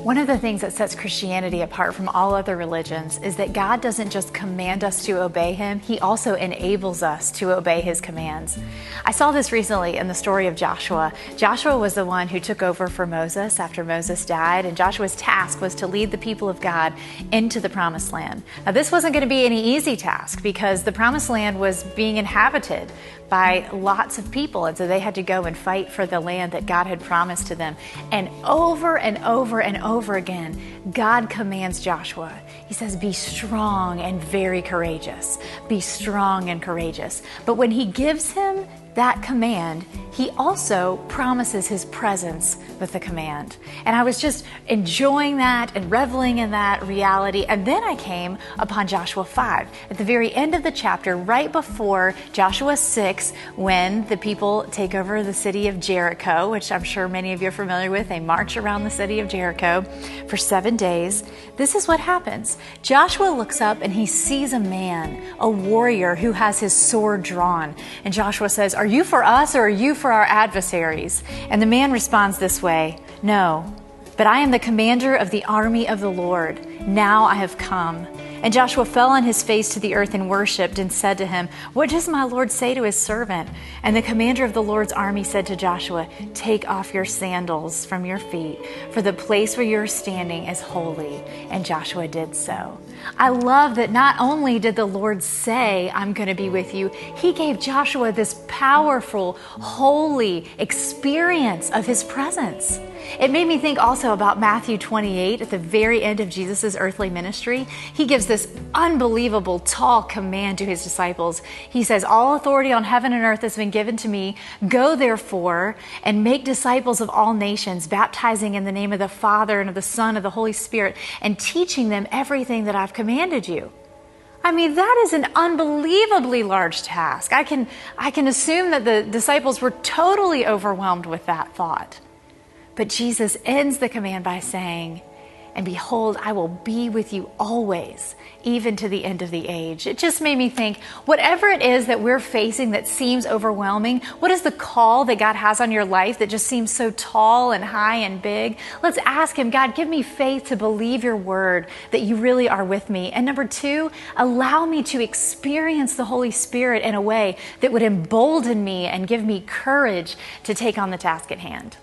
One of the things that sets Christianity apart from all other religions is that God doesn't just command us to obey Him, He also enables us to obey His commands. I saw this recently in the story of Joshua. Joshua was the one who took over for Moses after Moses died, and Joshua's task was to lead the people of God into the Promised Land. Now, this wasn't going to be any easy task because the Promised Land was being inhabited by lots of people, and so they had to go and fight for the land that God had promised to them. And over and over and over again, God commands Joshua. He says, be strong and very courageous. Be strong and courageous. But when He gives him that command, He also promises His presence with the command. And I was just enjoying that and reveling in that reality. And then I came upon Joshua 5 at the very end of the chapter, right before Joshua 6, when the people take over the city of Jericho, which I'm sure many of you are familiar with. They march around the city of Jericho for 7 days. This is what happens. Joshua looks up and he sees a man, a warrior who has his sword drawn. And Joshua says, "Are you for us or are you for our adversaries?" And the man responds this way, "No, but I am the commander of the army of the Lord. Now I have come." And Joshua fell on his face to the earth and worshipped and said to him, "What does my Lord say to his servant?" And the commander of the Lord's army said to Joshua, "Take off your sandals from your feet, for the place where you're standing is holy." And Joshua did so. I love that not only did the Lord say, "I'm going to be with you," He gave Joshua this powerful, holy experience of His presence. It made me think also about Matthew 28 at the very end of Jesus' earthly ministry. He gives this unbelievable tall command to His disciples. He says, "All authority on heaven and earth has been given to me. Go therefore and make disciples of all nations, baptizing in the name of the Father and of the Son and of the Holy Spirit, and teaching them everything that I've commanded you." I mean, that is an unbelievably large task. I can assume that the disciples were totally overwhelmed with that thought. But Jesus ends the command by saying, "And behold, I will be with you always, even to the end of the age." It just made me think, whatever it is that we're facing that seems overwhelming, what is the call that God has on your life that just seems so tall and high and big? Let's ask Him, "God, give me faith to believe your word, that you really are with me." And number 2, allow me to experience the Holy Spirit in a way that would embolden me and give me courage to take on the task at hand.